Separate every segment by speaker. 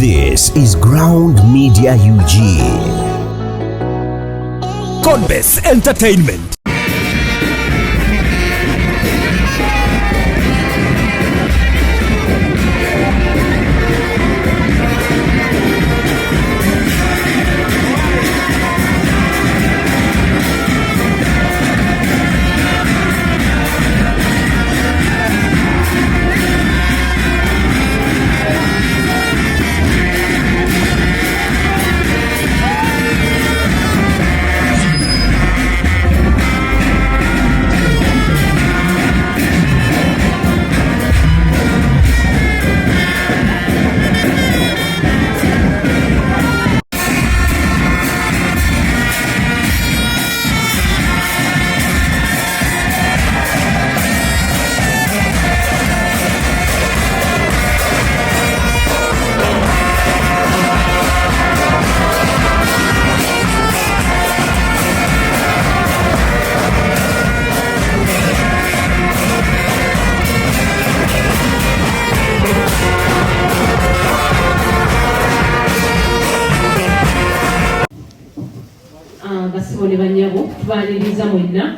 Speaker 1: This is Ground Media UG. Godbess Entertainment.
Speaker 2: Basibone banyabo tubaliriza mwenna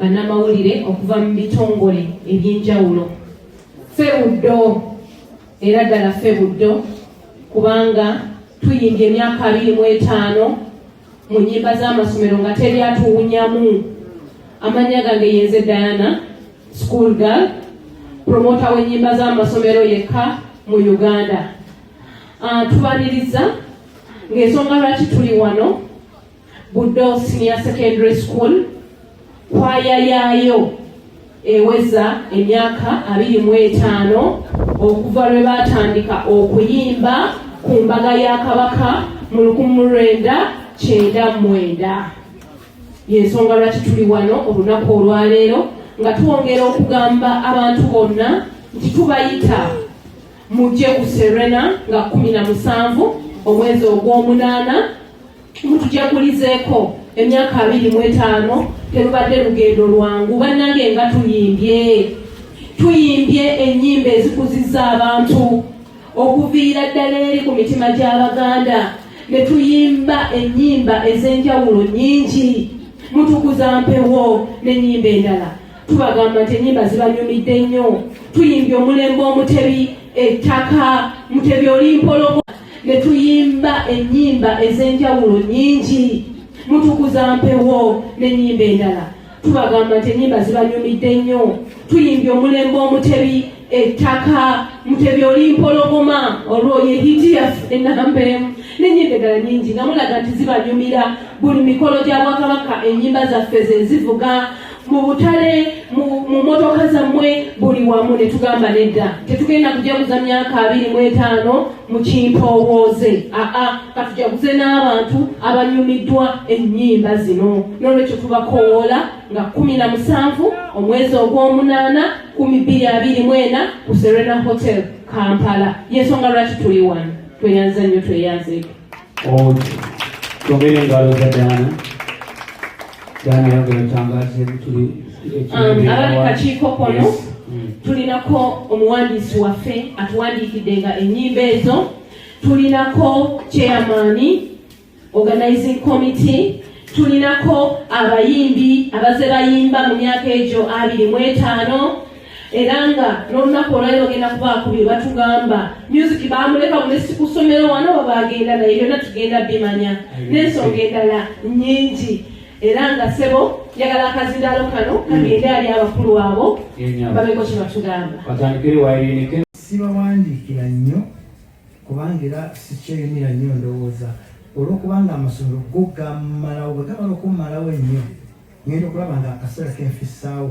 Speaker 2: bannamawulire okuva mu bitongole eby'enjawulo febuddo era ddala febuddo kubanga tuyimbye emyaka 25 mu nnyimba z'amasomero nga teri atuwunyamu. Amanya gange yenze Diana school girl promoter w'ennyimba z'amasomero yekka mu Uganda. Tubaliriza ng'ensonga lwaki tuli wano Buddo Senior Secondary School kwaya yaayo eweza emyaka 25 okuva lwe batandika okuyimba ku mbaga ya Kabaka mu 1999. Yensonga lwaki tuli wano olunaku olwaleero nga tuwongera okugamba abantu bonna nti tubayita mujje ku Serena nga 17 omwezi ogw'omunaana mutujagulizeeko emyaka 25 terubadde lugendo lwangu. Bannange nga tuyimbye ennyimba ezikuzizza abantu okuviira ddala eri ku mitima gy'Abaganda, ne tuyimba ennyimba ez'enjawulo nnyingi, mutukuza mpewo n'ennyimba endala. Tubagamba nti ennyimba zibanyumidde nnyo. Tuyimbye omulembe omutebi, ettaka, mutebi olimpologo, ne tuyimba ennyimba ez'enjawulo nnyingi, mutukuza mpewo n'ennyimba endala. Tubagamba nti ennyimba zibanyumidde nnyo. Tuyimbye omulembe omutebi, ettaka, mutebi olimpologoma, olwo ye hiti yaffe ennambeemu n'ennyimba endala nnyingi nga mulaga nti zibanyumira. Buli mikolo gya Bwakabaka ennyimba zaffe ze zivuga, mu butale, mu motoka zammwe, buli wamu. Ne tugamba nedda tetugenda kujaguza myaka 25 mu kimpowooze, katujaguze n'abantu abanyumiddwa ennyimba zino. N'olwekyo tubakoola nga 17 omwezi ogw'omunaana 2024 ku Serena Hotel Kampala. Yensonga lwaki tuli wano. Tweyanza nnyo, tweyanzeeko.
Speaker 3: Twongere engalo za Diana yagala tangaze tuli
Speaker 2: abali kakiiko kono tulinako omuwandiisi waffe atuwandiikidde nga ennyimba ezo. Tulinako chairman organizing committee, tulinako abayimbi abaze bayimba mu myaka egyo 25 era nga n'olunaku olwaliro ogenda kubaako bye batugamba music baamuleka bulesi ku ssomero wano babagenda naye byonna tugenda bimanya n'ensonga endala nnyingi. Era nga sebo njagala akazindaalo kano kagende ali abakulu abo babeko kye batugamba.
Speaker 4: Sibawandiikira nnyo kubanga era sikyeyumira nnyo ndowooza olw'okubanga amasomero go gammalawo bwe gamala okummalawo ennyo ngenda okulaba nga akaseera kenfissaawo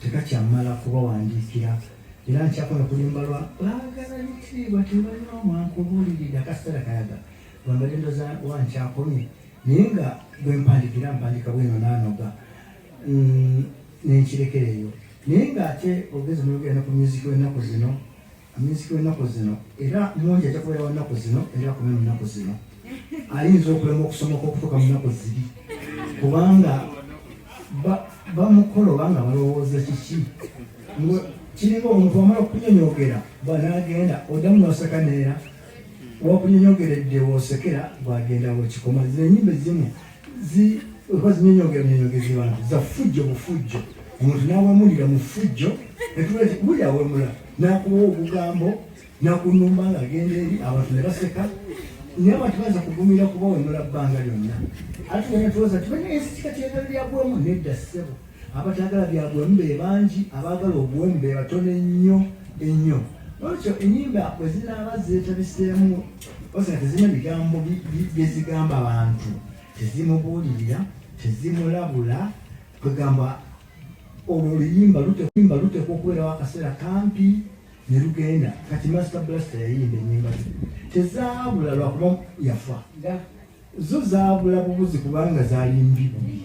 Speaker 4: tekakyamala kubawandiikira. Era nkyakona kulimbalwa baagala yitibwa tebalina omwankubuulirira akaseera kayaga lwambadde ndoza wankyakomye naye nga bwe mpandika bweno naanoga nenkirekereyo. Naye ng'ate ogeze muyogera ku music w'ennaku zino era mungi ajja kubeera w'ennaku zino era akomye mu nnaku zino ayinza okulema okusomoka okutuuka mu nnaku ziri kubanga bamukolo banga balowooza kiki kiringa omuntu amala okunyonyogera banagenda oddamu nosakaneera wakunyonyogeredde wosekera bwagenda wekikoma zino enyimba ezimu oba zinyonyogezi bantu za fujjo bufujjo omuntu nawemulira mu fujjo netuleti buli awemula nakuwa obugambo nakunumba ngaagenda eri abantu ne baseka naye abantu baza kugumira kuba wemula bbanga lyonna ate netuwoza tibanekikatyegala lyabwemu nedda ssebo abatagala byabwemu be bangi abaagala obwemu be batono ennyo olwekyo enyimba bwe zinaaba zeetabiseemu osanga tezirina bigambo byezigamba abantu tezimubuulirira tezimulabula kwegamba olwo oluyimba lutekwa okubeerawo akaseera kampi ne lugenda kati Master Blaster yayimba ennyimba tezaabula lwakuba yafa zo zaabula bubuzi kubanga zaali mbibi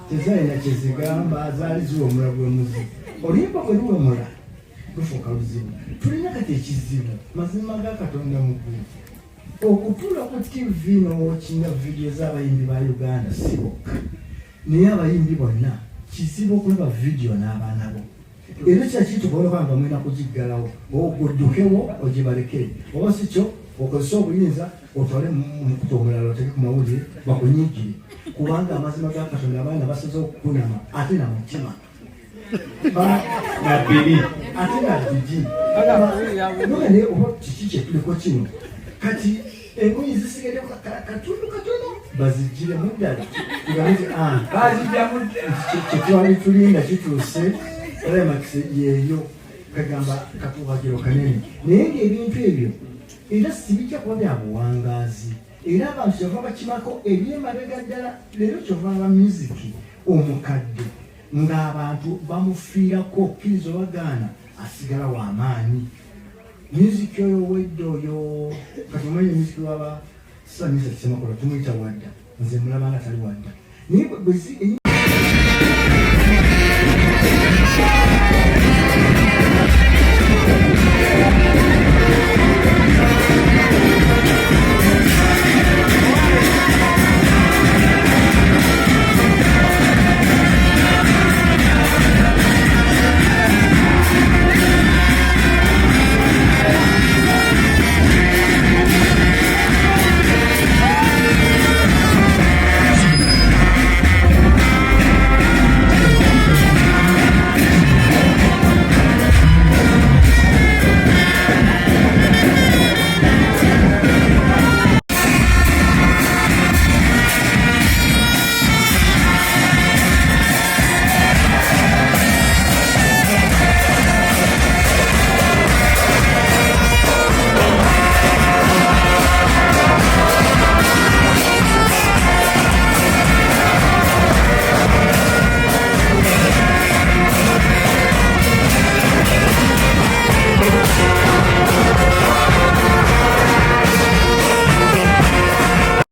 Speaker 4: tezalina kyezigamba zaali ziwemula bwemuzi oluyimba bwe luwemula lufuuka luzibu tulina kati ekizibu mazima ga Katonda muggulu okutuula ku TV n'okina vidiyo z'abayimbi ba Uganda si bokka naye abayimbi bonna kizibu okulaba vidiyo n'abaana bo era kyakitukoleka nga mwina kugiggalawo oguddukewo ogibalekere oba si kyo okozesa obuyinza otwale mukuta omulala oteke ku mawulire bakunyigire kubanga amazima ga Katonda abaana basaze okukunama ate na mutima nabbiri ate nabbigi nogane oba kiki kyetuliko kino kati engoyi zisigadde katono bazigiremu ddala kyetwali tulinda kituuse Remax yeeyo kagamba katuwagiro kanene naye ng'ebintu ebyo era sibijja kuba bya buwangaazi era abantu kyova bakimako ebyemabega ddala leero kyova aba musiki omukadde ng'abantu bamufiirako okkiriza obagaana asigala w'amaanyi musiki oyo wedde oyo kati omanye musiki waba Samisa Kisemakola tumuyita Wadda nze mulabanga tali Wadda naye